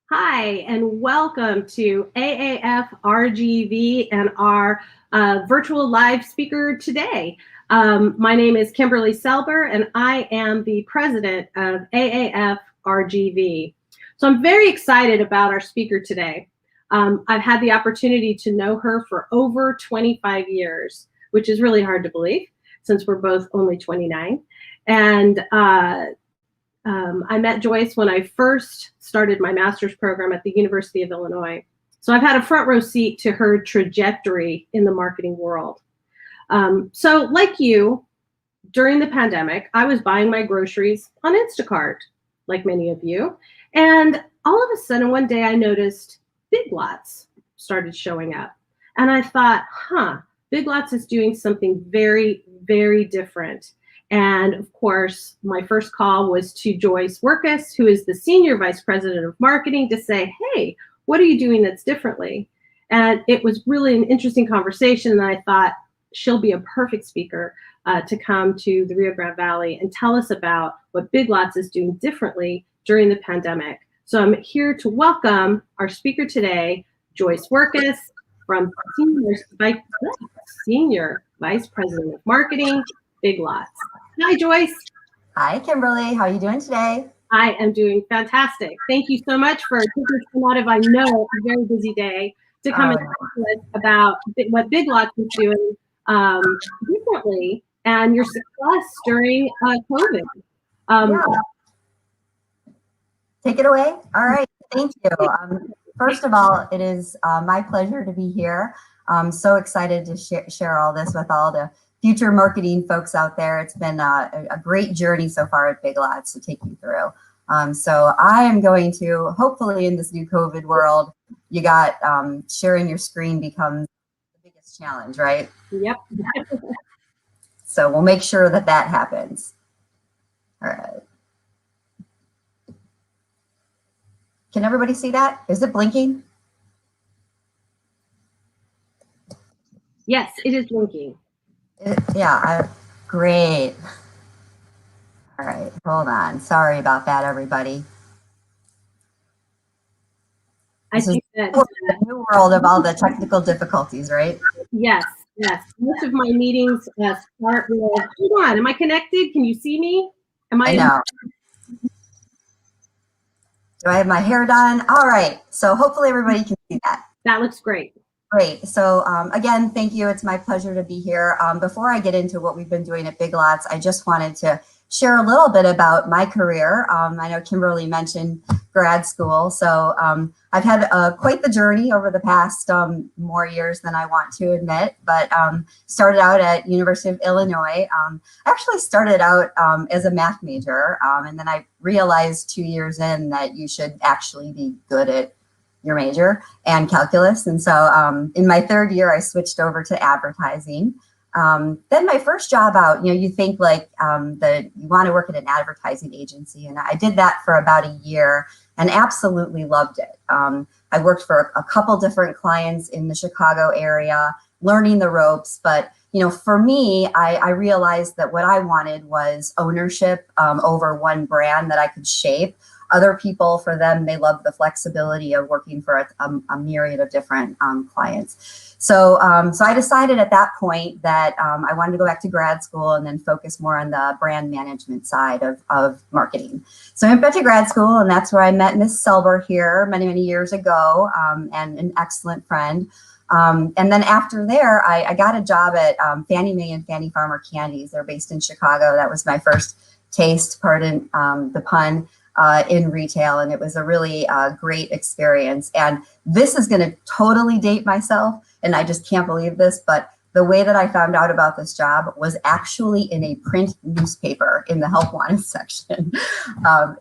Hi, and welcome to AAF RGV and our virtual live speaker today. My name is Kimberly Selber, and I am the president of AAF RGV. So I'm very excited about our speaker today. I've had the opportunity to know her for over 25 years, which is really hard to believe since we're both only 29. And I met Joyce when I first started my master's program at the University of Illinois. So I've had a front row seat to her trajectory in the marketing world. So like you, during the pandemic, I was buying my groceries on Instacart, like many of you. And all of a sudden, one day I noticed Big Lots started showing up. And I thought, Big Lots is doing something very, very different. And of course, my first call was to Joice Wirkus, who is the Senior Vice President of Marketing, to say, hey, what are you doing that's differently? And it was really an interesting conversation. And I thought she'll be a perfect speaker to come to the Rio Grande Valley and tell us about what Big Lots is doing differently during the pandemic. So I'm here to welcome our speaker today, Joice Wirkus, from Senior Vice President of Marketing, Big Lots. Hi, Joyce. Hi, Kimberly. How are you doing today? I am doing fantastic. Thank you so much for taking time out of, I know, a very busy day to come and talk to us about what Big Lots is doing differently and your success during COVID. Yeah. Take it away. All right. Thank you. First of all, it is my pleasure to be here. I'm so excited to share all this with all the future marketing folks out there. It's been a great journey so far at Big Lots to take you through. So I am going to, hopefully in this new COVID world, you got sharing your screen becomes the biggest challenge, right? Yep. So we'll make sure that that happens. All right. Can everybody see that? Is it blinking? Yes, it is blinking. Great. All right, hold on. Sorry about that, everybody. I think that the new world of all the technical difficulties, right? Yes, yes. Most of my meetings start with, hold on, am I connected? Can you see me? I know. Do I have my hair done? All right, so hopefully everybody can see that. That looks great. Great. So again, thank you. It's my pleasure to be here. Before I get into what we've been doing at Big Lots, I just wanted to share a little bit about my career. I know Kimberly mentioned grad school. So I've had quite the journey over the past more years than I want to admit, but started out at University of Illinois. I actually started out as a math major, and then I realized 2 years in that you should actually be good at your major and calculus. And so in my third year, I switched over to advertising. Then my first job out, you think like that you want to work at an advertising agency. And I did that for about a year and absolutely loved it. I worked for a couple different clients in the Chicago area, learning the ropes. But, for me, I realized that what I wanted was ownership over one brand that I could shape. Other people, for them, they love the flexibility of working for a myriad of different clients. So I decided at that point that I wanted to go back to grad school and then focus more on the brand management side of marketing. So I went back to grad school, and that's where I met Miss Selber here many, many years ago, and an excellent friend. And then after there, I got a job at Fannie Mae and Fannie Farmer Candies. They're based in Chicago. That was my first taste, pardon the pun, in retail, and it was a really great experience. And this is going to totally date myself, and I just can't believe this, but the way that I found out about this job was actually in a print newspaper in the help wanted section.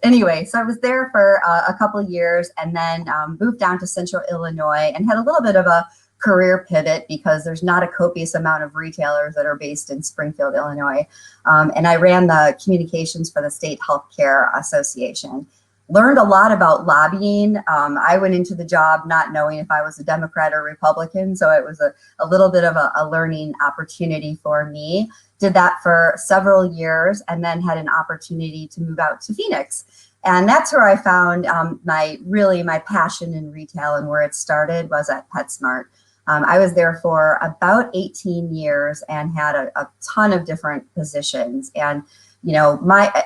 Anyway, so I was there for a couple of years, and then moved down to Central Illinois and had a little bit of a career pivot because there's not a copious amount of retailers that are based in Springfield, Illinois. And I ran the communications for the State Healthcare Association. Learned a lot about lobbying. I went into the job not knowing if I was a Democrat or Republican, so it was a little bit of a learning opportunity for me. Did that for several years and then had an opportunity to move out to Phoenix. And that's where I found my passion in retail, and where it started was at PetSmart. I was there for about 18 years and had a ton of different positions. And, you know,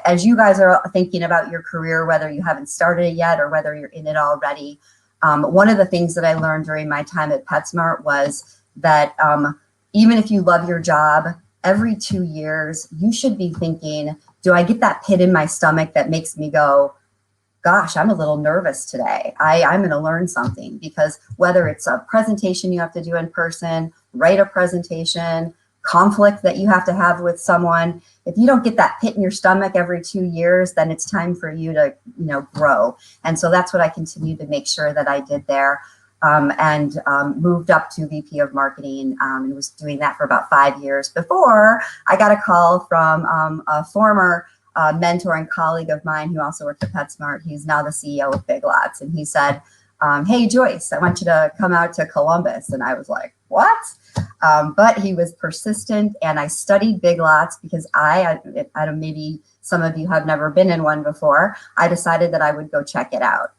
as you guys are thinking about your career, whether you haven't started it yet or whether you're in it already, one of the things that I learned during my time at PetSmart was that even if you love your job, every 2 years, you should be thinking, do I get that pit in my stomach that makes me go, gosh, I'm a little nervous today. I'm going to learn something, because whether it's a presentation you have to do in person, write a presentation, conflict that you have to have with someone, if you don't get that pit in your stomach every 2 years, then it's time for you to, you know, grow. And so that's what I continued to make sure that I did there. And moved up to VP of Marketing, and was doing that for about 5 years before I got a call from a former mentor and colleague of mine who also worked at PetSmart. He's now the CEO of Big Lots, and he said, hey, Joyce, I want you to come out to Columbus. And I was like, what? But he was persistent, and I studied Big Lots because I don't, maybe some of you have never been in one before. I decided that I would go check it out.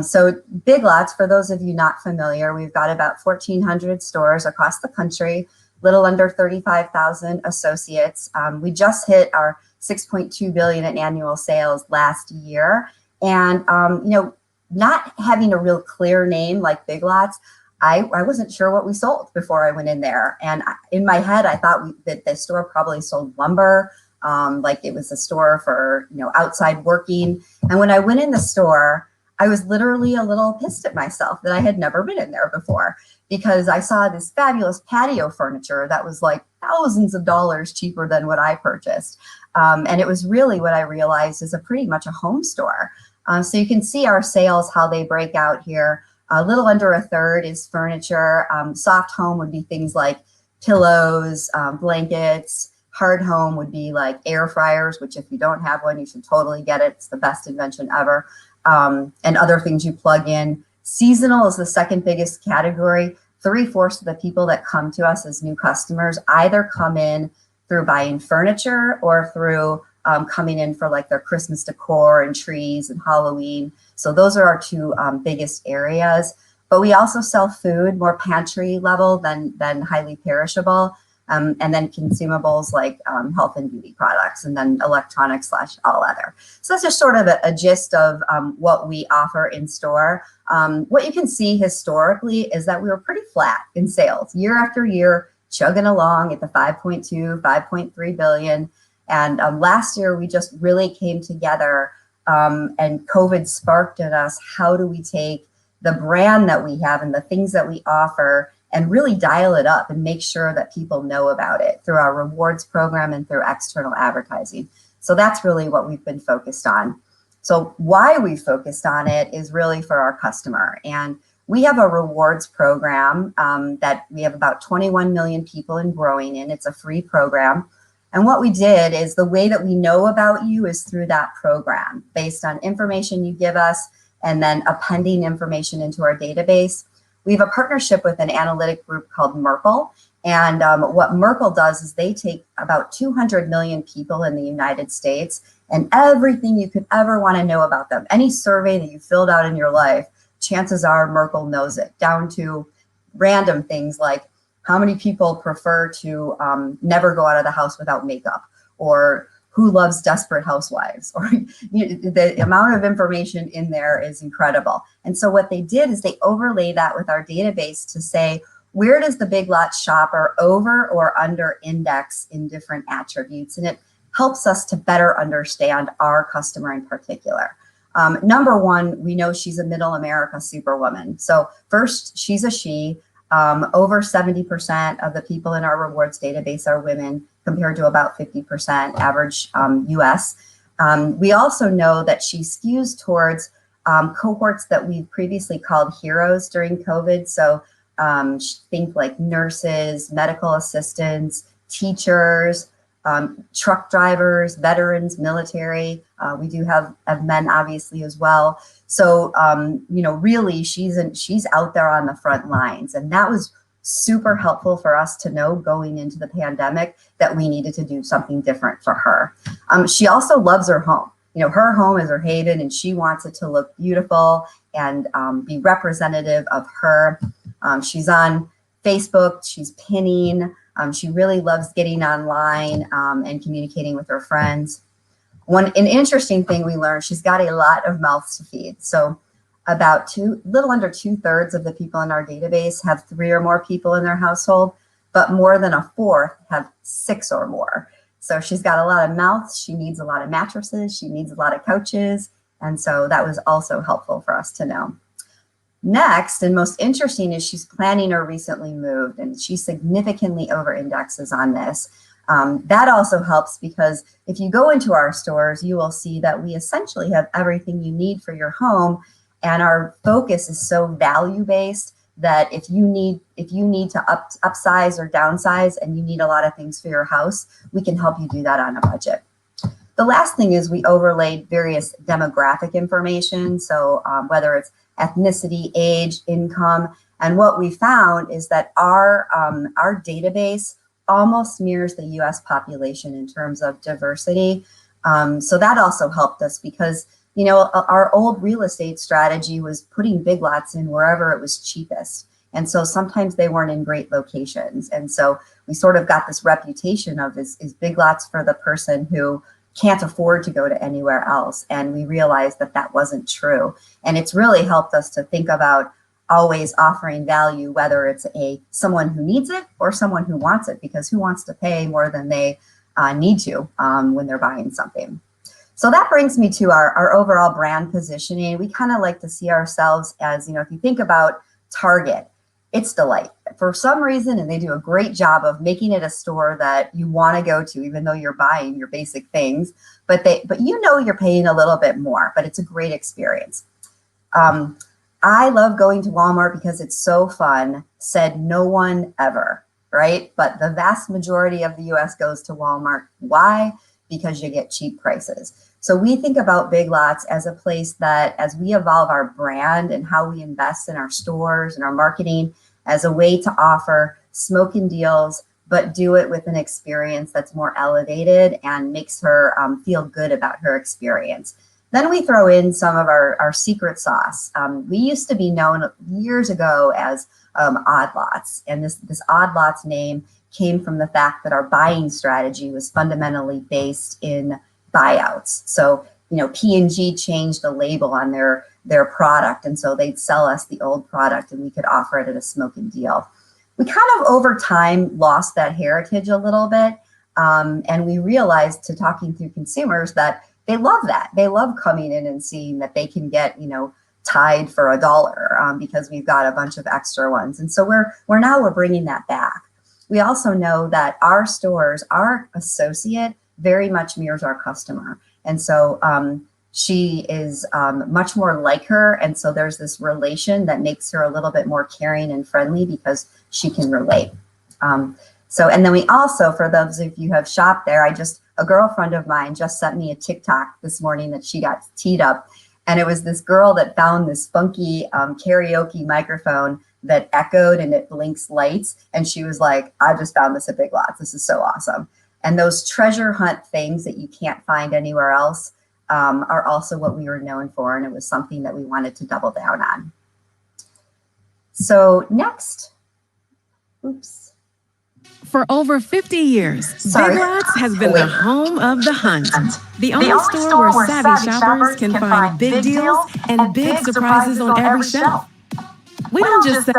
So Big Lots, for those of you not familiar, we've got about 1,400 stores across the country, little under 35,000 associates. We just hit our 6.2 billion in annual sales last year. And, you know, not having a real clear name like Big Lots, I wasn't sure what we sold before I went in there. And in my head, I thought that the store probably sold lumber, like it was a store for, you know, outside working. And when I went in the store, I was literally a little pissed at myself that I had never been in there before, because I saw this fabulous patio furniture that was like thousands of dollars cheaper than what I purchased. And it was really what I realized is pretty much a home store. So you can see our sales, how they break out here. A little under a third is furniture. Soft home would be things like pillows, blankets. Hard home would be like air fryers, which if you don't have one, you should totally get it. It's the best invention ever. And other things you plug in. Seasonal is the second biggest category. 3/4 of the people that come to us as new customers either come in through buying furniture or through coming in for like their Christmas decor and trees and Halloween. So those are our two biggest areas. But we also sell food, more pantry level than highly perishable. And then consumables like health and beauty products, and then electronics / all other. So that's just sort of a gist of what we offer in store. What you can see historically is that we were pretty flat in sales year after year, chugging along at the 5.2, 5.3 billion. And last year we just really came together, and COVID sparked in us, how do we take the brand that we have and the things that we offer and really dial it up and make sure that people know about it through our rewards program and through external advertising. So that's really what we've been focused on. So why we focused on it is really for our customer. And we have a rewards program that we have about 21 million people and growing in. It's a free program. And what we did is the way that we know about you is through that program, based on information you give us and then appending information into our database. We have a partnership with an analytic group called Merkle. And what Merkle does is they take about 200 million people in the United States and everything you could ever want to know about them. Any survey that you filled out in your life, chances are Merkle knows it, down to random things like how many people prefer to never go out of the house without makeup, or who loves Desperate Housewives, or the amount of information in there is incredible. And so what they did is they overlay that with our database to say, where does the Big Lots shopper over or under index in different attributes? And it helps us to better understand our customer in particular. Number one, we know she's a middle America superwoman. So first, she's a she. Over 70% of the people in our rewards database are women, compared to about 50% average US. We also know that she skews towards cohorts that we've previously called heroes during COVID. So think like nurses, medical assistants, teachers, truck drivers, veterans, military. We do have men obviously as well. So, you know, really she's out there on the front lines, and that was super helpful for us to know going into the pandemic that we needed to do something different for her. She also loves her home. her home is her haven, and she wants it to look beautiful and be representative of her. She's on Facebook, she's pinning, she really loves getting online and communicating with her friends. An interesting thing we learned, she's got a lot of mouths to feed. So about little under 2/3 of the people in our database have 3 or more people in their household, but more than a fourth have 6 or more. So she's got a lot of mouths, she needs a lot of mattresses, she needs a lot of couches. And so that was also helpful for us to know. Next, and most interesting, is she's planning or recently moved, and she significantly over-indexes on this. That also helps because if you go into our stores, you will see that we essentially have everything you need for your home, and our focus is so value-based that if you need to upsize or downsize and you need a lot of things for your house, we can help you do that on a budget. The last thing is we overlaid various demographic information, so whether it's ethnicity, age, income, and what we found is that our database almost mirrors the U.S. population in terms of diversity. So that also helped us because our old real estate strategy was putting Big Lots in wherever it was cheapest. And so sometimes they weren't in great locations. And so we sort of got this reputation of is Big Lots for the person who can't afford to go to anywhere else. And we realized that that wasn't true. And it's really helped us to think about always offering value, whether it's someone who needs it or someone who wants it, because who wants to pay more than they need to when they're buying something. So that brings me to our overall brand positioning. We kind of like to see ourselves as, if you think about Target, it's Delight. For some reason, and they do a great job of making it a store that you want to go to, even though you're buying your basic things, but you're paying a little bit more, but it's a great experience. I love going to Walmart because it's so fun, said no one ever, right? But the vast majority of the US goes to Walmart. Why? Because you get cheap prices. So we think about Big Lots as a place that, as we evolve our brand and how we invest in our stores and our marketing, as a way to offer smoking deals, but do it with an experience that's more elevated and makes her feel good about her experience. Then we throw in some of our secret sauce. We used to be known years ago as Odd Lots, and this Odd Lots name came from the fact that our buying strategy was fundamentally based in buyouts. So, P&G changed the label on their product, and so they'd sell us the old product and we could offer it at a smoking deal. We kind of over time lost that heritage a little bit, and we realized, to talking through consumers, that they love that. They love coming in and seeing that they can get, Tide for $1 because we've got a bunch of extra ones. And so we're bringing that back. We also know that our stores, our associate very much mirrors our customer. And so she is much more like her. And so there's this relation that makes her a little bit more caring and friendly because she can relate. And then we also, for those of you who have shopped there, a girlfriend of mine just sent me a TikTok this morning that she got teed up. And it was this girl that found this funky karaoke microphone that echoed and it blinks lights. And she was like, I just found this at Big Lots. This is so awesome. And those treasure hunt things that you can't find anywhere else are also what we were known for. And it was something that we wanted to double down on. So next, For over 50 years, Big Lots has been the home of the hunt. The only store where savvy shoppers can find big deals and big surprises on every shelf. We don't just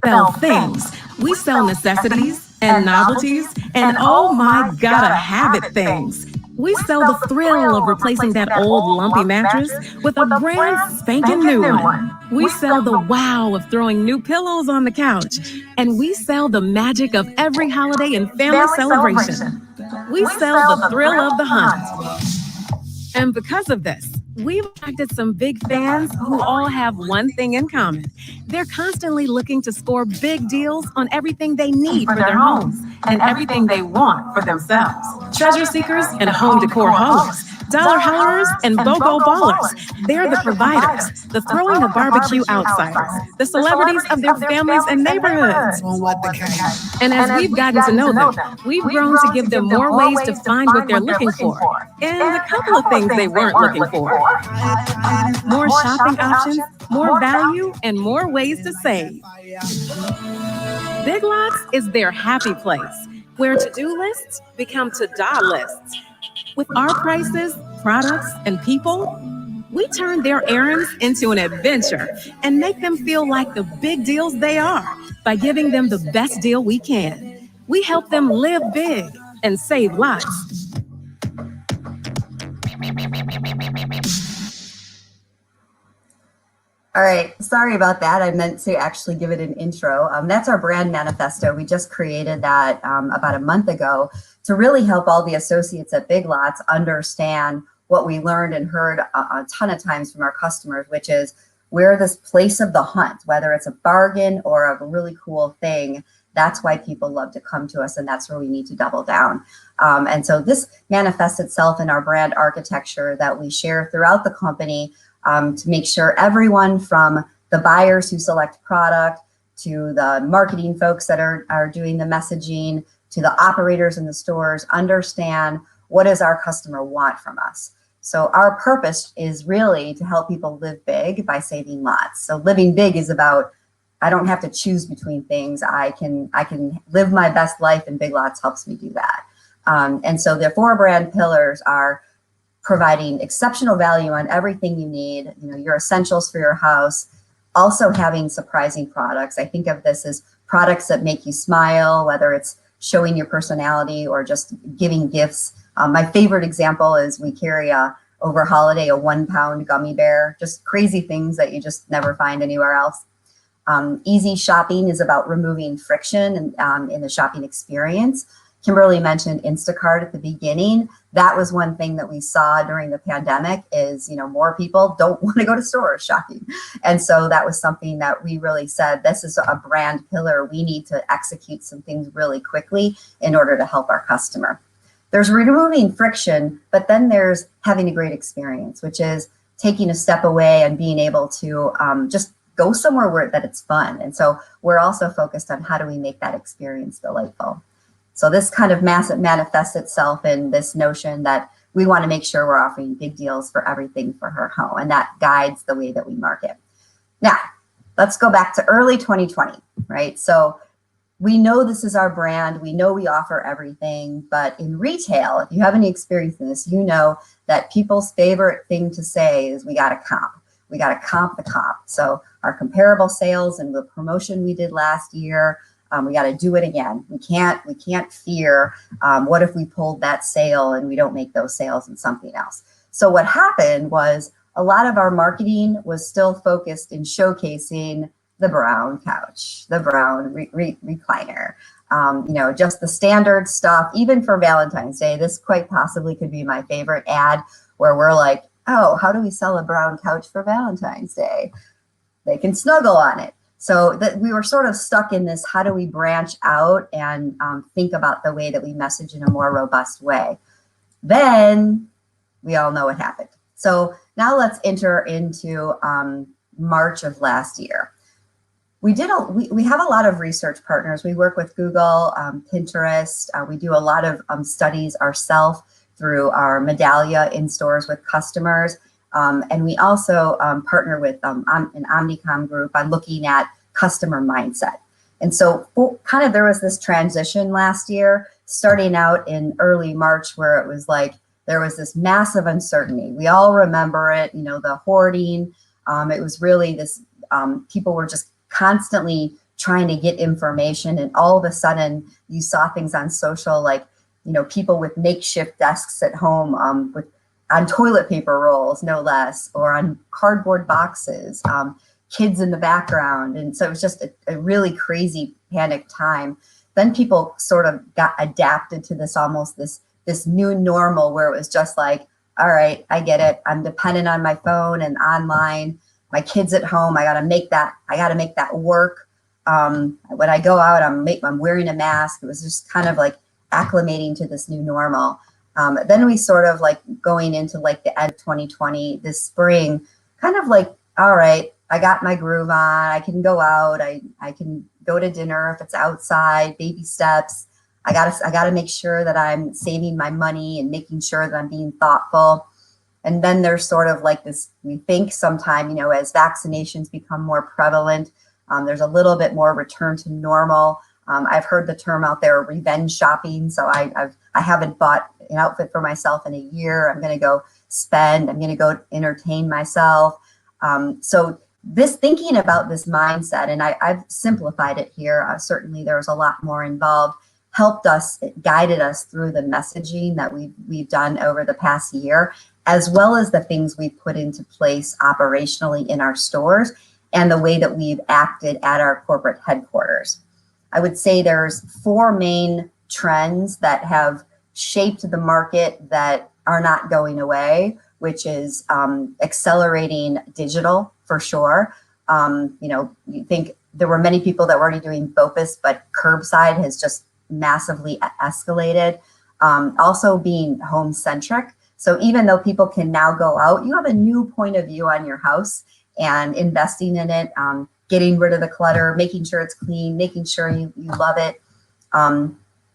sell things. We sell necessities and novelties and oh my gotta have it things. We sell the thrill of replacing that old lumpy mattress with a brand spanking new one. We sell the wow of throwing new pillows on the couch. And we sell the magic of every holiday and family celebration. We sell the thrill of the hunt. And because of this, we've attracted some big fans who all have one thing in common. They're constantly looking to score big deals on everything they need for their homes and everything they want for themselves. Treasure seekers and home decor hoes. Dollar hollers and BOGO ballers. They're the providers, the throwing a barbecue outsiders, the celebrities of their families and neighborhoods. And as we've gotten to know them, we've grown to give them more ways to find what they're looking for, and a couple of things they weren't looking for. More shopping options, more value, and more ways to save. Big Lots is their happy place, where to-do lists become to-da lists. With our prices, products, and people, we turn their errands into an adventure and make them feel like the big deals they are by giving them the best deal we can. We help them live big and save lots. All right, sorry about that. I meant to actually give it an intro. That's our brand manifesto. We just created that about a month ago to really help all the associates at Big Lots understand what we learned and heard a ton of times from our customers, which is we're this place of the hunt, whether it's a bargain or a really cool thing. That's why people love to come to us, and that's where we need to double down. And so this manifests itself in our brand architecture that we share throughout the company to make sure everyone from the buyers who select product to the marketing folks that are doing the messaging to the operators in the stores understand what does our customer want from us. So our purpose is really to help people live big by saving lots. So living big is about, I don't have to choose between things. I can live my best life, and Big Lots helps me do that. And so the 4 brand pillars are providing exceptional value on everything you need, your essentials for your house, also having surprising products. I think of this as products that make you smile, whether it's showing your personality or just giving gifts. My favorite example is we carry over holiday a 1-pound gummy bear, just crazy things that you just never find anywhere else. Easy shopping is about removing friction in the shopping experience. Kimberly mentioned Instacart at the beginning. That was one thing that we saw during the pandemic is, more people don't want to go to stores shopping. And so that was something that we really said, this is a brand pillar. We need to execute some things really quickly in order to help our customer. There's removing friction, but then there's having a great experience, which is taking a step away and being able to just go somewhere that it's fun. And so we're also focused on how do we make that experience delightful. So this kind of manifests itself in this notion that we want to make sure we're offering big deals for everything for her home, and that guides the way that we market. Now, let's go back to early 2020, right? So we know this is our brand. We know we offer everything, but in retail, if you have any experience in this, you know that people's favorite thing to say is we got to comp. We got to comp the comp. So our comparable sales and the promotion we did last year, we got to do it again. We can't fear what if we pulled that sale and we don't make those sales in something else. So what happened was a lot of our marketing was still focused in showcasing the brown couch, the brown recliner, just the standard stuff. Even for Valentine's Day, this quite possibly could be my favorite ad where we're like, oh, how do we sell a brown couch for Valentine's Day? They can snuggle on it. So that we were sort of stuck in this, how do we branch out and think about the way that we message in a more robust way? Then we all know what happened. So now let's enter into March of last year. We have a lot of research partners. We work with Google, Pinterest. We do a lot of studies ourselves through our Medallia in stores with customers. And we also partner with an Omnicom group on looking at customer mindset. And so there was this transition last year, starting out in early March, where it was like, there was this massive uncertainty. We all remember it, the hoarding. It was really this, people were just constantly trying to get information. And all of a sudden you saw things on social, like, people with makeshift desks at home on toilet paper rolls, no less, or on cardboard boxes, kids in the background. And so it was just a really crazy panic time. Then people sort of got adapted to this, almost this new normal where it was just like, all right, I get it. I'm dependent on my phone and online. My kids at home, I got to make that work. When I go out, I'm wearing a mask. It was just kind of like acclimating to this new normal. Then we sort of like going into like the end of 2020, this spring, kind of like, all right, I got my groove on. I can go out. I can go to dinner if it's outside, baby steps. I gotta make sure that I'm saving my money and making sure that I'm being thoughtful. And then there's sort of like this, we think sometime, as vaccinations become more prevalent, there's a little bit more return to normal. I've heard the term out there, revenge shopping. So I haven't bought an outfit for myself in a year. I'm going to go spend. I'm going to go entertain myself. So this thinking about this mindset, and I've simplified it here. Certainly, there's a lot more involved. Helped us, guided us through the messaging that we've done over the past year, as well as the things we've put into place operationally in our stores and the way that we've acted at our corporate headquarters. I would say there's 4 main trends that have shaped the market that are not going away, which is accelerating digital for sure. You think there were many people that were already doing BOPUS, but curbside has just massively escalated. Also being home centric. So even though people can now go out, you have a new point of view on your house and investing in it, getting rid of the clutter, making sure it's clean, making sure you love it.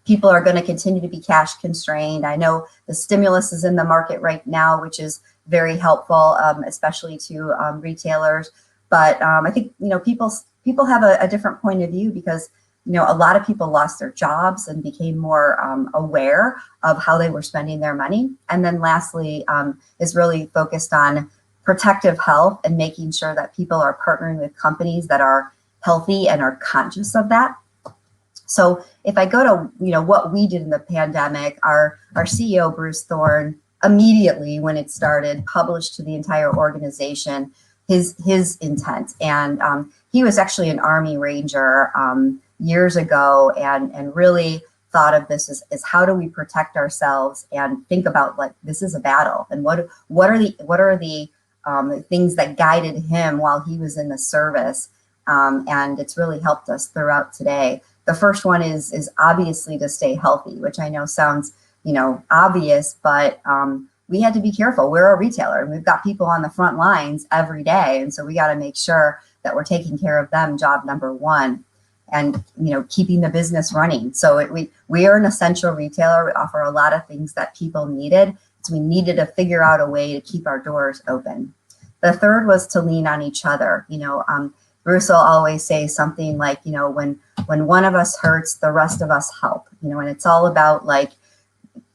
People are going to continue to be cash constrained. I know the stimulus is in the market right now, which is very helpful, especially to retailers. But I think, people have a different point of view because, a lot of people lost their jobs and became more aware of how they were spending their money. And then lastly, is really focused on protective health and making sure that people are partnering with companies that are healthy and are conscious of that. So if I go to, what we did in the pandemic, our CEO, Bruce Thorne, immediately when it started, published to the entire organization his intent. And he was actually an Army Ranger years ago and really thought of this as how do we protect ourselves and think about like this is a battle and what are the things that guided him while he was in the service, and it's really helped us throughout today. The first one is obviously to stay healthy, which I know sounds obvious, but we had to be careful. We're a retailer and we've got people on the front lines every day, and so we got to make sure that we're taking care of them. Job number one. And keeping the business running. So we are an essential retailer. We offer a lot of things that people needed. So we needed to figure out a way to keep our doors open. The third was to lean on each other. Bruce will always say something like, when one of us hurts, the rest of us help. And it's all about like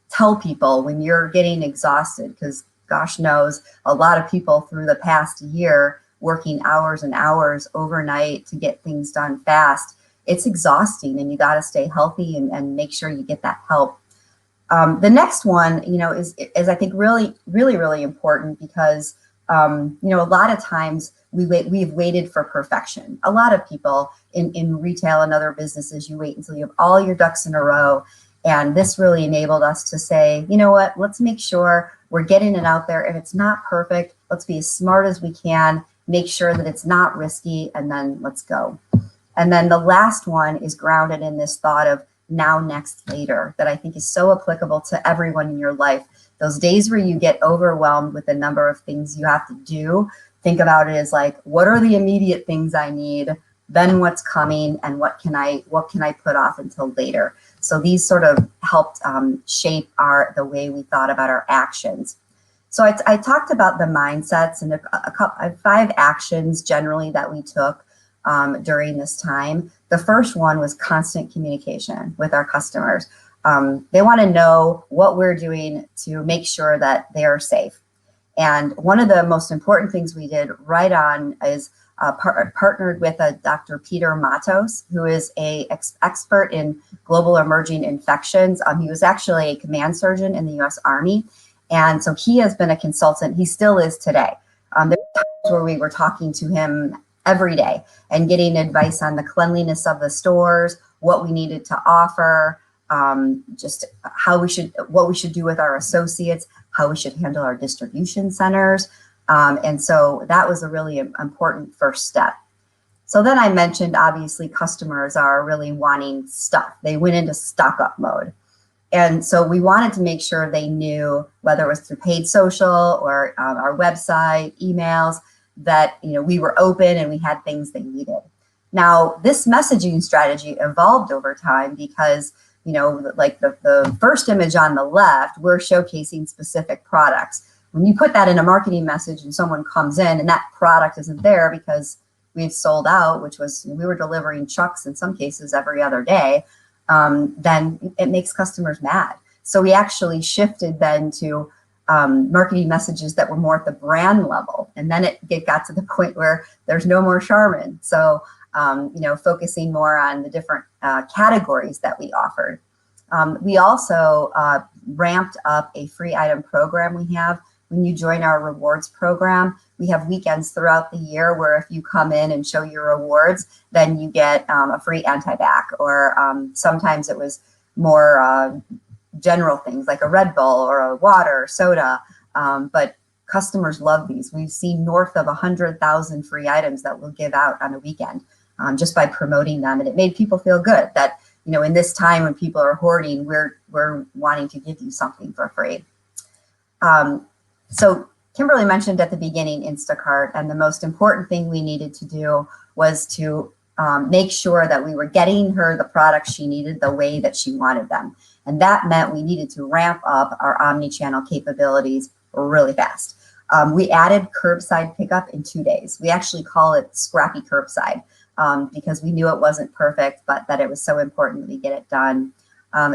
tell people when you're getting exhausted, because gosh knows a lot of people through the past year working hours and hours overnight to get things done fast. It's exhausting and you got to stay healthy and make sure you get that help. The next one, is I think really, really, really important because, a lot of times we've waited for perfection. A lot of people in retail and other businesses, you wait until you have all your ducks in a row. And this really enabled us to say, you know what, let's make sure we're getting it out there. If it's not perfect, let's be as smart as we can, make sure that it's not risky, and then let's go. And then the last one is grounded in this thought of now, next, later, that I think is so applicable to everyone in your life. Those days where you get overwhelmed with the number of things you have to do, think about it as like, what are the immediate things I need? Then what's coming and what can I put off until later? So these sort of helped shape the way we thought about our actions. So I talked about the mindsets and 5 actions generally that we took during this time. The first one was constant communication with our customers. They want to know what we're doing to make sure that they are safe. And one of the most important things we did right on is partnered with Dr. Peter Matos, who is an expert in global emerging infections. He was actually a command surgeon in the U.S. Army. And so he has been a consultant. He still is today. There were times where we were talking to him every day and getting advice on the cleanliness of the stores, what we needed to offer, just what we should do with our associates, how we should handle our distribution centers. And so that was a really important first step. So then I mentioned, obviously, customers are really wanting stuff. They went into stock up mode. And so we wanted to make sure they knew, whether it was through paid social or our website, emails, that we were open and we had things they needed. Now, this messaging strategy evolved over time because, like the first image on the left, we're showcasing specific products. When you put that in a marketing message and someone comes in and that product isn't there because we've sold out, which was, we were delivering trucks in some cases every other day, then it makes customers mad. So we actually shifted then to marketing messages that were more at the brand level. And then it got to the point where there's no more Charmin. So, focusing more on the different categories that we offered. We also ramped up a free item program we have. When you join our rewards program, we have weekends throughout the year where if you come in and show your rewards, then you get a free anti-bac, or sometimes it was more general things like a Red Bull or a water, soda, but customers love these. We've seen north of 100,000 free items that we'll give out on a weekend just by promoting them. And it made people feel good that, in this time when people are hoarding, we're wanting to give you something for free. So Kimberly mentioned at the beginning Instacart, and the most important thing we needed to do was to make sure that we were getting her the products she needed the way that she wanted them. And that meant we needed to ramp up our omnichannel capabilities really fast. We added curbside pickup in 2 days. We actually call it scrappy curbside because we knew it wasn't perfect, but that it was so important that we get it done.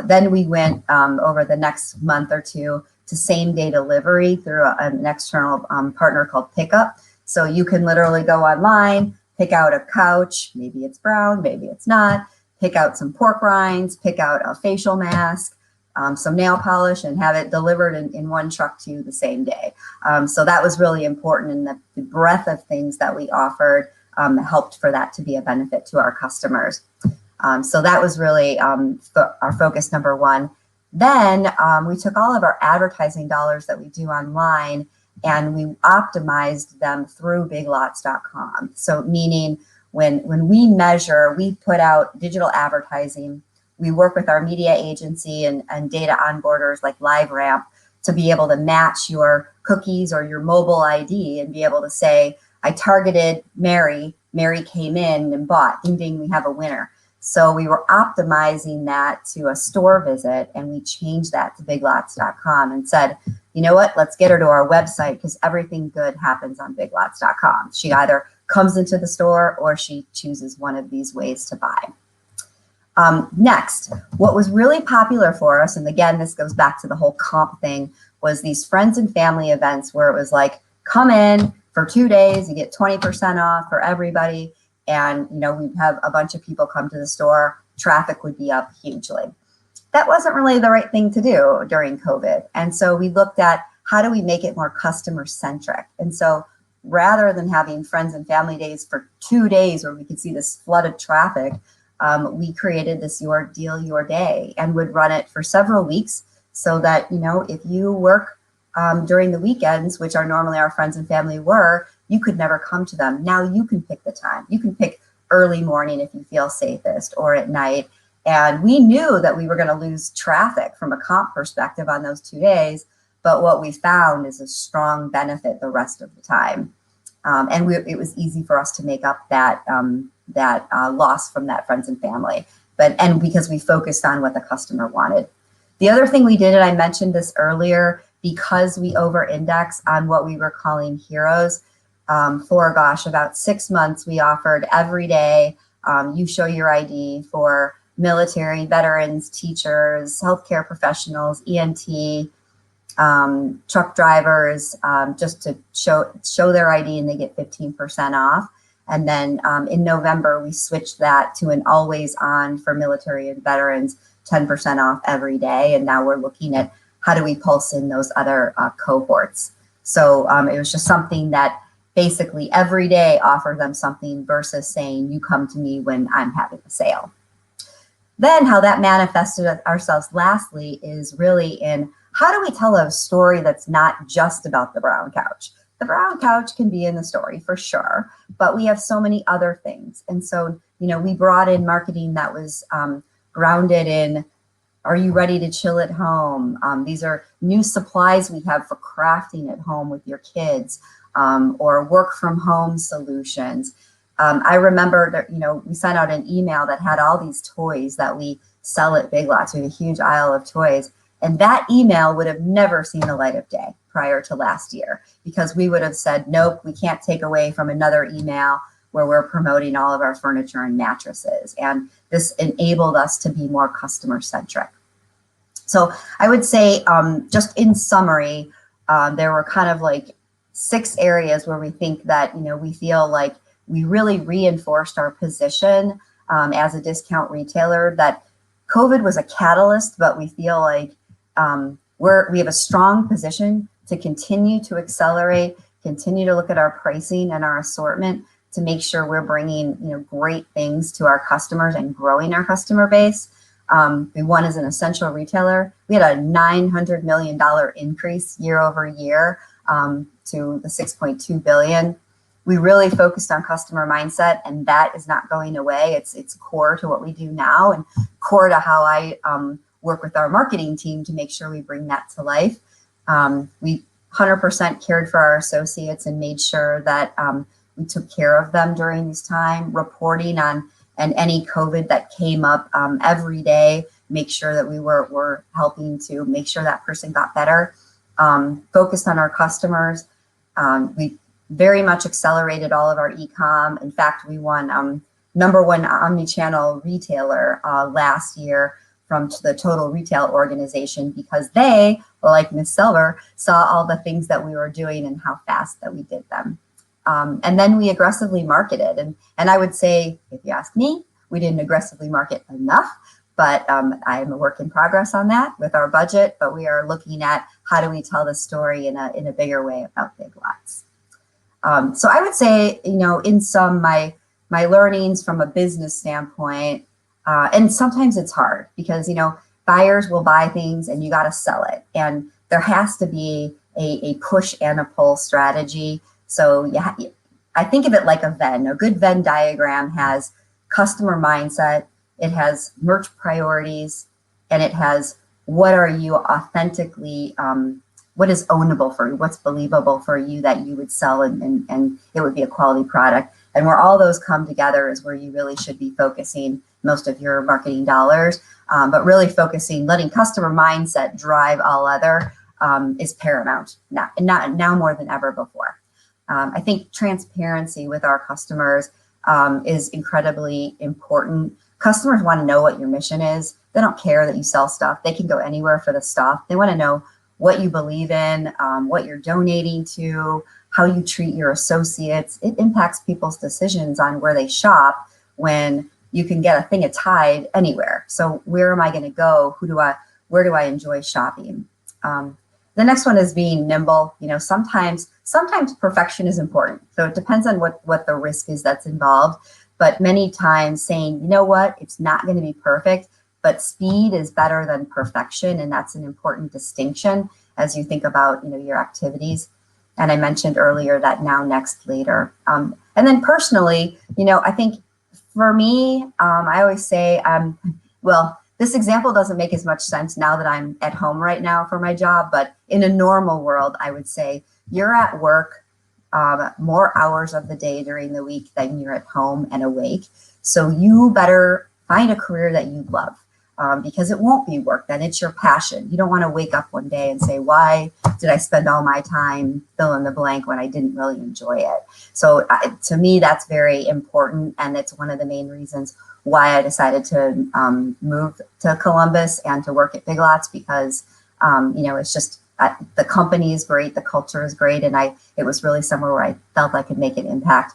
Then we went over the next month or two to same-day delivery through an external partner called Pickup. So you can literally go online, pick out a couch, maybe it's brown, maybe it's not, pick out some pork rinds, pick out a facial mask, some nail polish, and have it delivered in one truck to you the same day. So that was really important, and the breadth of things that we offered helped for that to be a benefit to our customers. So that was really our focus number one. Then we took all of our advertising dollars that we do online and we optimized them through biglots.com. So meaning when we measure, we put out digital advertising, we work with our media agency and data onboarders like LiveRamp to be able to match your cookies or your mobile ID and be able to say, I targeted Mary, Mary came in and bought, ding, ding, we have a winner. So we were optimizing that to a store visit, and we changed that to biglots.com and said, you know what, let's get her to our website because everything good happens on biglots.com. She either comes into the store or she chooses one of these ways to buy. Next, what was really popular for us, and again, this goes back to the whole comp thing, was these friends and family events where it was like, come in for 2 days, you get 20% off for everybody. And, we'd have a bunch of people come to the store, traffic would be up hugely. That wasn't really the right thing to do during COVID. And so we looked at how do we make it more customer centric? And so rather than having friends and family days for 2 days where we could see this flood of traffic, we created this Your Deal, Your Day and would run it for several weeks so that, if you work during the weekends, which are normally our friends and family were, you could never come to them. Now you can pick the time. You can pick early morning if you feel safest or at night. And we knew that we were going to lose traffic from a comp perspective on those 2 days. But what we found is a strong benefit the rest of the time. And it was easy for us to make up that loss from that friends and family. And because we focused on what the customer wanted. The other thing we did, and I mentioned this earlier, because we over-index on what we were calling heroes, for about 6 months, we offered every day, you show your ID for military, veterans, teachers, healthcare professionals, ENT, truck drivers, just to show their ID and they get 15% off. And then in November, we switched that to an always on for military and veterans, 10% off every day. And now we're looking at how do we pulse in those other cohorts. So it was just something that basically every day offer them something versus saying, you come to me when I'm having a sale. Then how that manifested ourselves lastly is really in how do we tell a story that's not just about the brown couch? The brown couch can be in the story for sure, but we have so many other things. And so, we brought in marketing that was grounded in Are you ready to chill at home? These are new supplies we have for crafting at home with your kids, or work from home solutions. I remember that, we sent out an email that had all these toys that we sell at Big Lots. We have a huge aisle of toys. And that email would have never seen the light of day prior to last year, because we would have said, nope, we can't take away from another email where we're promoting all of our furniture and mattresses. And this enabled us to be more customer centric. So I would say, just in summary, there were kind of like 6 areas where we think that, we feel like we really reinforced our position as a discount retailer, that COVID was a catalyst, but we feel like we have a strong position to continue to accelerate, continue to look at our pricing and our assortment to make sure we're bringing, great things to our customers and growing our customer base. We won as an essential retailer. We had a $900 million increase year over year to the $6.2 billion. We really focused on customer mindset, and that is not going away. It's core to what we do now and core to how I work with our marketing team to make sure we bring that to life. We 100% cared for our associates and made sure that we took care of them during this time, reporting on and any COVID that came up every day, make sure that we were helping to make sure that person got better. Focused on our customers. We very much accelerated all of our e-com. In fact, we won #1 omnichannel retailer last year from the Total Retail Organization, because they, like Ms. Silver, saw all the things that we were doing and how fast that we did them. And then we aggressively marketed. And I would say, if you ask me, we didn't aggressively market enough, but I'm a work in progress on that with our budget, but we are looking at how do we tell the story in a bigger way about Big Lots. So I would say, in sum, my learnings from a business standpoint, and sometimes it's hard because, buyers will buy things and you got to sell it. And there has to be a push and a pull strategy. So I think of it like a Venn. A good Venn diagram has customer mindset, it has merch priorities, and it has what are you authentically, what is ownable for you, what's believable for you that you would sell and it would be a quality product. And where all those come together is where you really should be focusing most of your marketing dollars, but really focusing, letting customer mindset drive all other is paramount, now more than ever before. I think transparency with our customers is incredibly important. Customers want to know what your mission is. They don't care that you sell stuff. They can go anywhere for the stuff. They want to know what you believe in, what you're donating to, how you treat your associates. It impacts people's decisions on where they shop when you can get a thing of Tide anywhere. So where am I going to go? Where do I enjoy shopping? The next one is being nimble. Sometimes perfection is important. So it depends on what the risk is that's involved. But many times saying, it's not going to be perfect, but speed is better than perfection. And that's an important distinction as you think about, your activities. And I mentioned earlier that now, next, later. And then personally, I think for me, I always say, this example doesn't make as much sense now that I'm at home right now for my job, but in a normal world, I would say you're at work more hours of the day during the week than you're at home and awake. So you better find a career that you love, because it won't be work then, it's your passion. You don't want to wake up one day and say, why did I spend all my time fill in the blank when I didn't really enjoy it? So to me, that's very important. And it's one of the main reasons why I decided to move to Columbus and to work at Big Lots, because, it's just, the company is great, the culture is great, and it was really somewhere where I felt I could make an impact.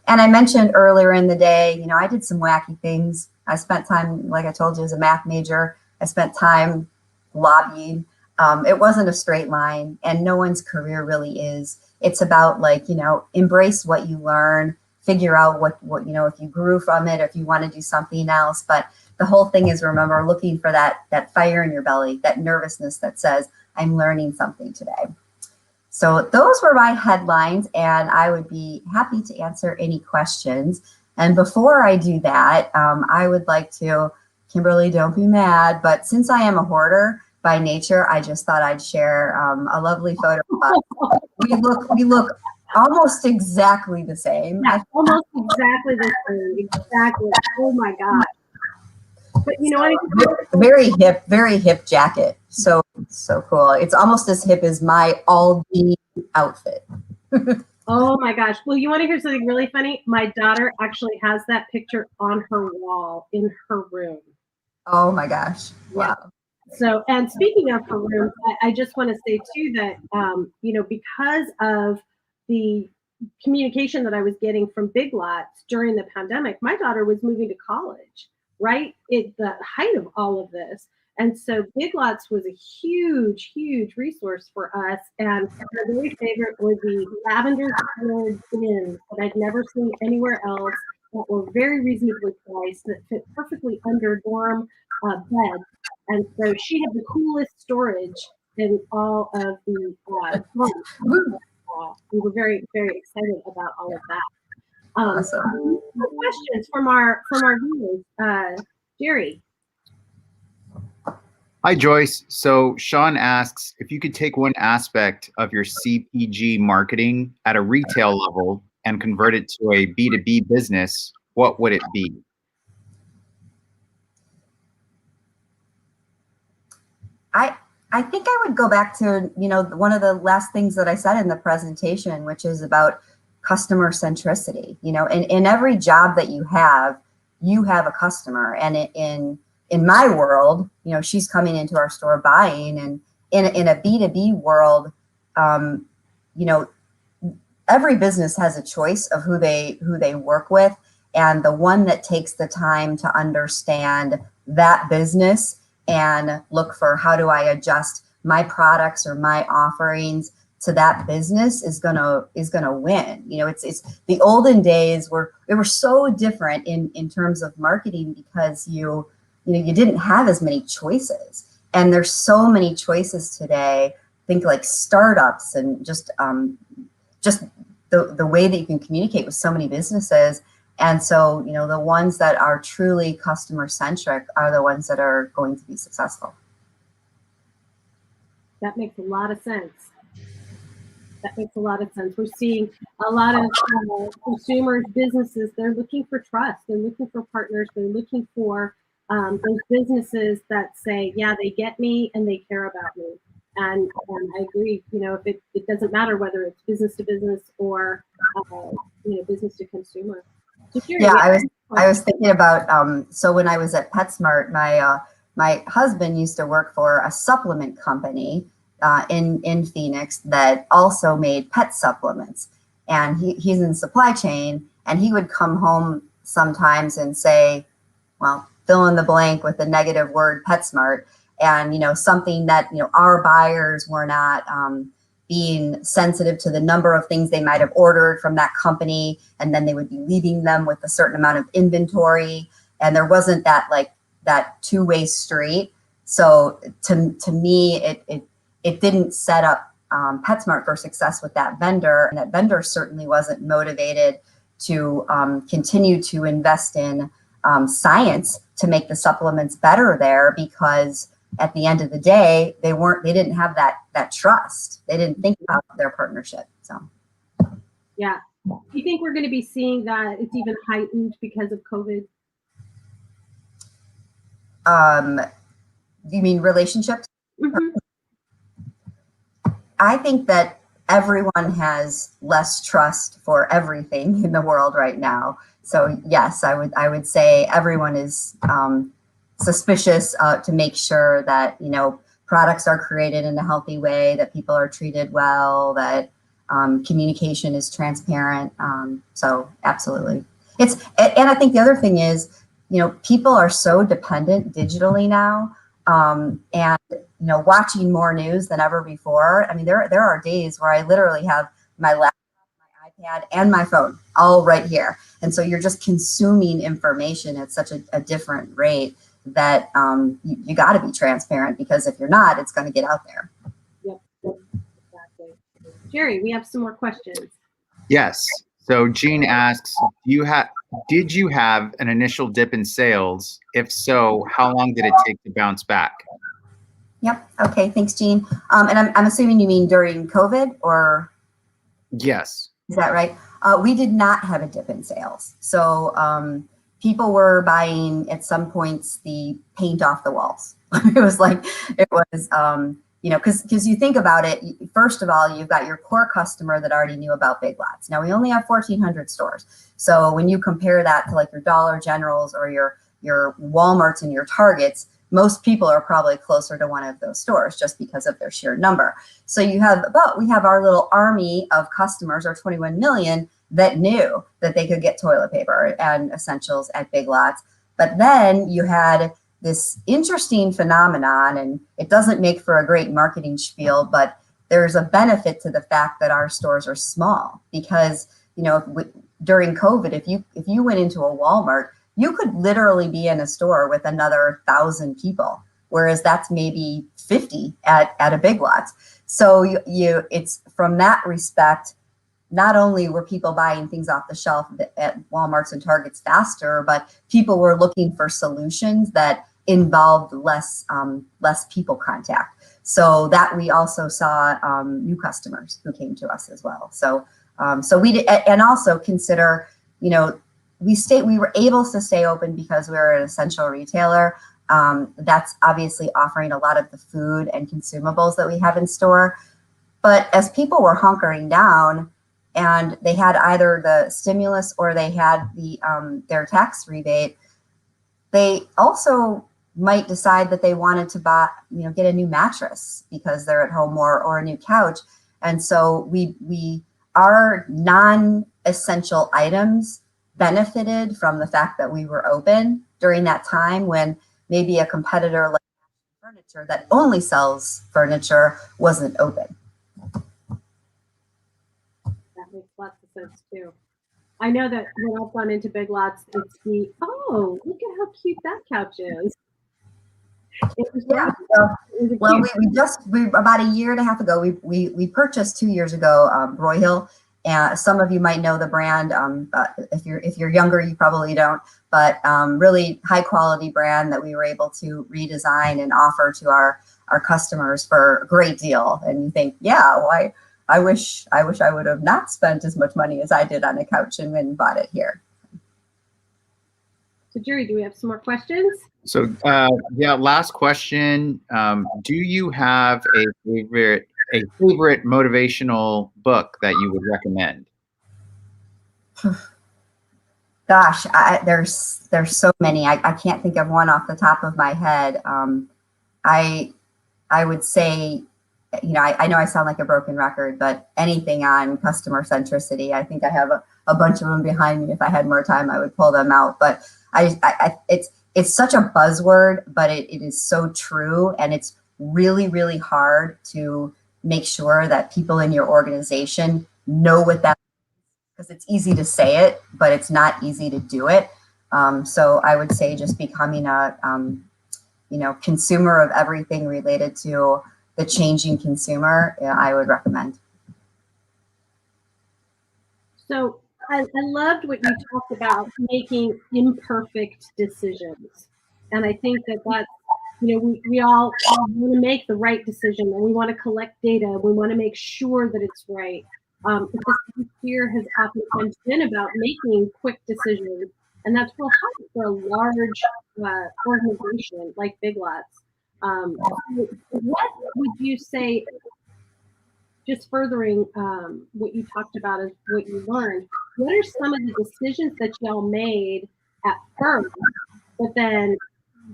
And I mentioned earlier in the day, I did some wacky things. I spent time, like I told you, as a math major. I spent time lobbying. It wasn't a straight line, and no one's career really is. It's about embrace what you learn, figure out what if you grew from it, if you want to do something else. But the whole thing is, remember, looking for that fire in your belly, that nervousness that says, I'm learning something today. So those were my headlines, and I would be happy to answer any questions. And before I do that, I would like to Kimberly, don't be mad, but since I am a hoarder by nature, I just thought I'd share a lovely photo of us. We look almost exactly the same. Yeah, almost exactly the same. Exactly. Oh my God. But you know what? Very hip jacket. So cool. It's almost as hip as my all jean outfit. Oh my gosh. Well, you want to hear something really funny? My daughter actually has that picture on her wall in her room. Oh my gosh. Wow. Yeah. So, and speaking of her room, I just want to say too that, you know, because of the communication that I was getting from Big Lots during the pandemic, my daughter was moving to college, right? At the height of all of this. And so Big Lots was a huge, huge resource for us. And my very favorite was the lavender colored bins that I'd never seen anywhere else, that were very reasonably priced, that fit perfectly under dorm beds. And so she had the coolest storage in all of the we were very, very excited about all of that. Awesome. Questions from our viewers. Jerry. Hi, Joyce. So Sean asks if you could take one aspect of your CPG marketing at a retail level and convert it to a B2B business, what would it be? I think I would go back to, you know, one of the last things that I said in the presentation, which is about customer centricity. You know, in every job that you have a customer. And in my world, you know, she's coming into our store buying, and in a B2B world, you know, every business has a choice of who they work with, and the one that takes the time to understand that business and look for how do I adjust my products or my offerings to that business is gonna win. You know, it's the olden days they were so different in terms of marketing, because you didn't have as many choices, and there's so many choices today. Think like startups and just the way that you can communicate with so many businesses. And so, you know, the ones that are truly customer centric are the ones that are going to be successful. That makes a lot of sense. We're seeing a lot of consumers, businesses, they're looking for trust. They're looking for partners. They're looking for those businesses that say, yeah, they get me and they care about me. And I agree, you know, if it doesn't matter whether it's business to business or, you know, business to consumer. Yeah, I was thinking about, so when I was at PetSmart, my husband used to work for a supplement company in Phoenix that also made pet supplements. And he's in supply chain, and he would come home sometimes and say, well, fill in the blank with the negative word PetSmart. And, you know, something that, you know, our buyers were not being sensitive to the number of things they might have ordered from that company, and then they would be leaving them with a certain amount of inventory, and there wasn't that two-way street. So to me, it didn't set up PetSmart for success with that vendor, and that vendor certainly wasn't motivated to continue to invest in science to make the supplements better there, because at the end of the day, they didn't have that trust. They didn't think about their partnership. So, yeah. Do you think we're going to be seeing that it's even heightened because of COVID? You mean relationships? Mm-hmm. I think that everyone has less trust for everything in the world right now. So yes, I would say everyone is suspicious to make sure that, you know, products are created in a healthy way, that people are treated well, that communication is transparent. So absolutely. And I think the other thing is, you know, people are so dependent digitally now, and, you know, watching more news than ever before. I mean, there are days where I literally have my laptop, my iPad, and my phone all right here. And so you're just consuming information at such a different rate that you got to be transparent, because if you're not, it's going to get out there. Yep, exactly. Jerry, we have some more questions. Yes. So Jean asks, do Did you have an initial dip in sales? If so, how long did it take to bounce back? Yep. Okay. Thanks, Jean. And I'm assuming you mean during COVID, or? Yes. Is that right? We did not have a dip in sales. So people were buying at some points the paint off the walls. It was, because you think about it, first of all, you've got your core customer that already knew about Big Lots. Now we only have 1,400 stores. So when you compare that to like your Dollar Generals or your Walmarts and your Targets, most people are probably closer to one of those stores just because of their sheer number. So we have our little army of customers, or 21 million, that knew that they could get toilet paper and essentials at Big Lots. But then you had this interesting phenomenon, and it doesn't make for a great marketing spiel, but there's a benefit to the fact that our stores are small, because during COVID, if you went into a Walmart, you could literally be in a store with another 1,000 people, whereas that's maybe 50 at a Big Lots. So it's from that respect, not only were people buying things off the shelf at Walmarts and Targets faster, but people were looking for solutions that involved less people contact. So that we also saw new customers who came to us as well. So we did, and also consider, we were able to stay open because we were an essential retailer. That's obviously offering a lot of the food and consumables that we have in store. But as people were hunkering down and they had either the stimulus or they had their tax rebate, they also might decide that they wanted to buy, get a new mattress because they're at home, or a new couch. And so our non-essential items benefited from the fact that we were open during that time when maybe a competitor like furniture that only sells furniture wasn't open. That makes lots of sense too. I know that when I've gone into Big Lots, it's look at how cute that couch is. It was Well, we about a year and a half ago, we purchased 2 years ago Broyhill. And some of you might know the brand. If you're younger, you probably don't. But really high quality brand that we were able to redesign and offer to our customers for a great deal. And you think, why? I wish I would have not spent as much money as I did on a couch and went and bought it here. So Jerry, do we have some more questions? So last question. Do you have a favorite motivational book that you would recommend? Gosh, there's so many. I can't think of one off the top of my head. I would say, I know I sound like a broken record, but anything on customer centricity. I think I have a bunch of them behind me. If I had more time, I would pull them out. But it's such a buzzword, but it is so true, and it's really, really hard to make sure that people in your organization know what that is, because it's easy to say it, but it's not easy to do it. So I would say just becoming a consumer of everything related to the changing consumer, I would recommend. So I loved what you talked about, making imperfect decisions. And I think that's, we all want to make the right decision, and we want to collect data. We want to make sure that it's right. But this year has oftentimes been about making quick decisions, and that's real hard for a large organization like Big Lots. What would you say, just furthering what you talked about as what you learned, what are some of the decisions that y'all made at first, but then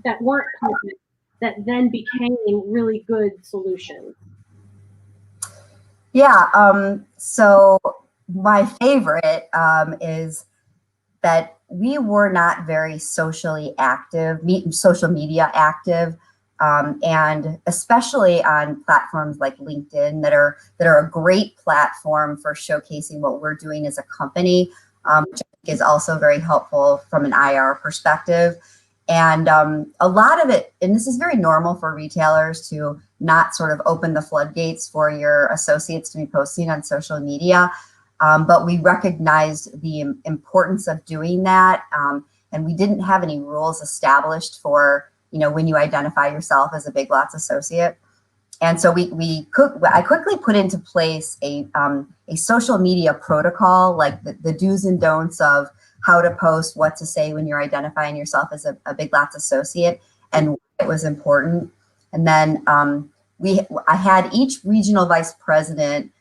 that weren't perfect, that then became really good solutions? Yeah, so my favorite is that we were not very social media active, and especially on platforms like LinkedIn that are a great platform for showcasing what we're doing as a company, which I think is also very helpful from an IR perspective. And a lot of it, and this is very normal for retailers to not sort of open the floodgates for your associates to be posting on social media. But we recognized the importance of doing that. And we didn't have any rules established for, when you identify yourself as a Big Lots associate. And so I quickly put into place a social media protocol, like the do's and don'ts of how to post, what to say when you're identifying yourself as a Big Lots associate, and why it was important. And then I had each regional vice president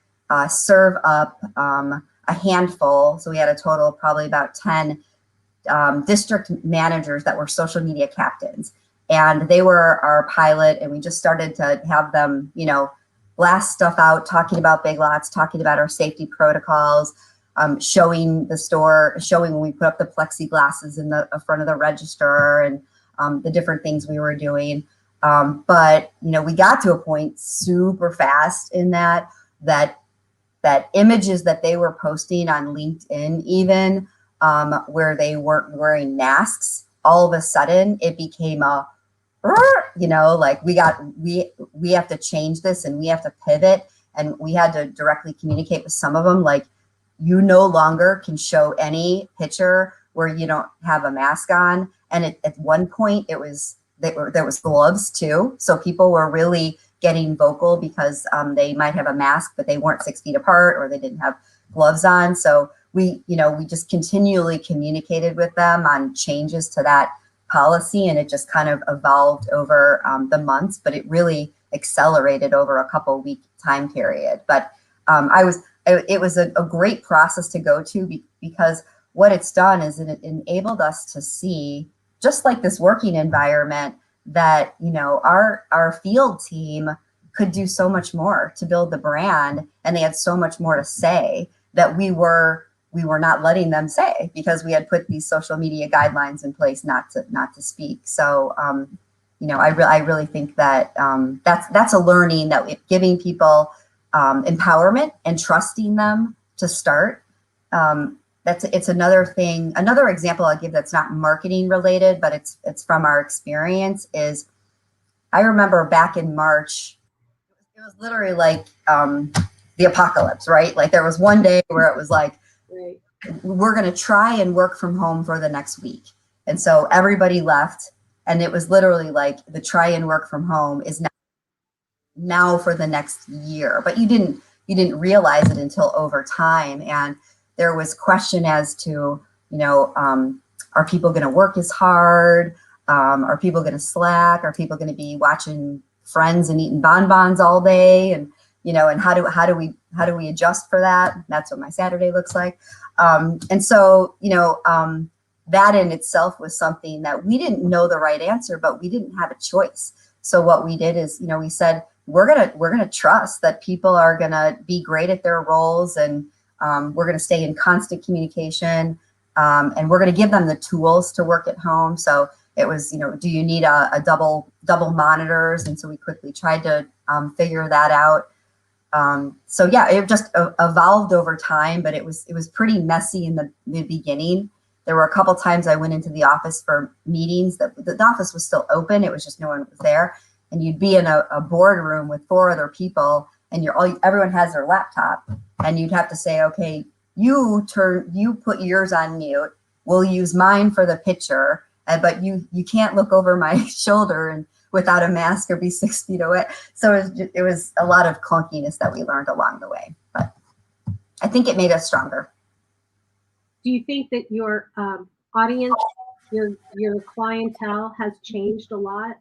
serve up a handful. So we had a total of probably about 10 district managers that were social media captains. And they were our pilot, and we just started to have them, blast stuff out, talking about Big Lots, talking about our safety protocols, showing the store, showing when we put up the plexiglasses in the front of the register, and the different things we were doing. But we got to a point super fast in that images that they were posting on LinkedIn, even where they weren't wearing masks, all of a sudden it became like we have to change this, and we have to pivot. And we had to directly communicate with some of them, like, you no longer can show any picture where you don't have a mask on. And at one point there was gloves too. So people were really getting vocal because they might have a mask, but they weren't 6 feet apart, or they didn't have gloves on. So we just continually communicated with them on changes to that policy, and it just kind of evolved over the months, but it really accelerated over a couple week time period. But it was a great process to go to, because what it's done is it enabled us to see, just like this working environment, that our field team could do so much more to build the brand, and they had so much more to say that we were not letting them say, because we had put these social media guidelines in place not to speak. So I really think that that's a learning, that giving people empowerment and trusting them to start. It's another thing. Another example I'll give that's not marketing related, but it's from our experience, is I remember back in March, it was literally like the apocalypse, right? Like there was one day where it was like, Right. we're going to try and work from home for the next week. And so everybody left, and it was literally like the try and work from home is now for the next year. But you didn't realize it until over time. And there was question as to, are people going to work as hard? Are people going to slack? Are people going to be watching Friends and eating bonbons all day? And and how do we adjust for that? That's what my Saturday looks like. And so, that in itself was something that we didn't know the right answer, but we didn't have a choice. So what we did is, we said, we're gonna trust that people are gonna be great at their roles, and we're gonna stay in constant communication, and we're gonna give them the tools to work at home. So it was, do you need a double monitors? And so we quickly tried to figure that out. So yeah, it just evolved over time, but it was pretty messy in the beginning. There were a couple times I went into the office for meetings that the office was still open. It was just no one was there. And you'd be in a boardroom with 4 other people, and everyone has their laptop, and you'd have to say, okay, you put yours on mute. We'll use mine for the picture, but you can't look over my shoulder and without a mask or be 6 feet away. So it was a lot of clunkiness that we learned along the way, but I think it made us stronger. Do you think that your audience, your clientele has changed a lot?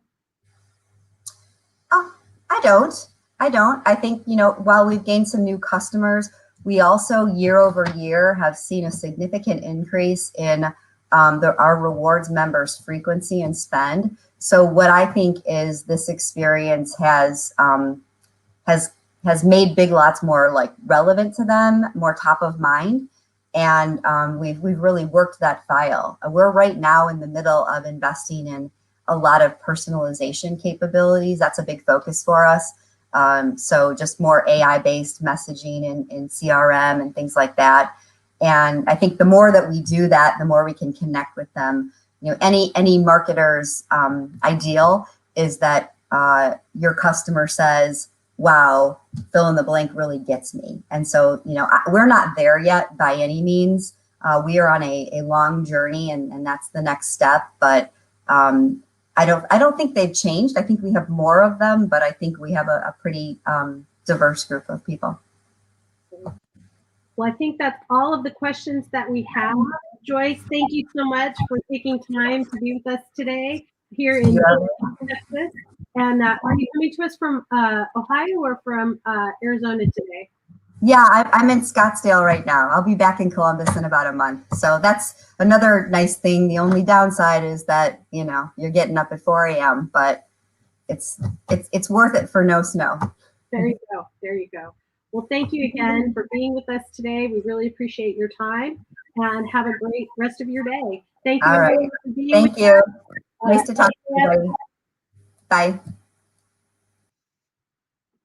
Oh, I don't. I think, while we've gained some new customers, we also year over year have seen a significant increase in our rewards members' frequency and spend. So what I think is this experience has made Big Lots more like relevant to them, more top of mind. And we've really worked that file. We're right now in the middle of investing in a lot of personalization capabilities. That's a big focus for us. So just more AI-based messaging in CRM and things like that. And I think the more that we do that, the more we can connect with them. Any marketer's ideal is that your customer says, wow, fill in the blank really gets me. And so, you know, we're not there yet by any means. We are on a long journey, and that's the next step. But I don't think they've changed. I think we have more of them, but I think we have a pretty diverse group of people. Well, I think that's all of the questions that we have. Joyce, thank you so much for taking time to be with us today here in Texas. And are you coming to us from Ohio or from Arizona today? Yeah, I'm in Scottsdale right now. I'll be back in Columbus in about a month. So that's another nice thing. The only downside is that, you know, you're getting up at 4 a.m., but it's worth it for no snow. There you go. There you go. Well, thank you again for being with us today. We really appreciate your time, and have a great rest of your day. Thank you. All right. For being Thank with you. us. Nice to talk to you. Bye.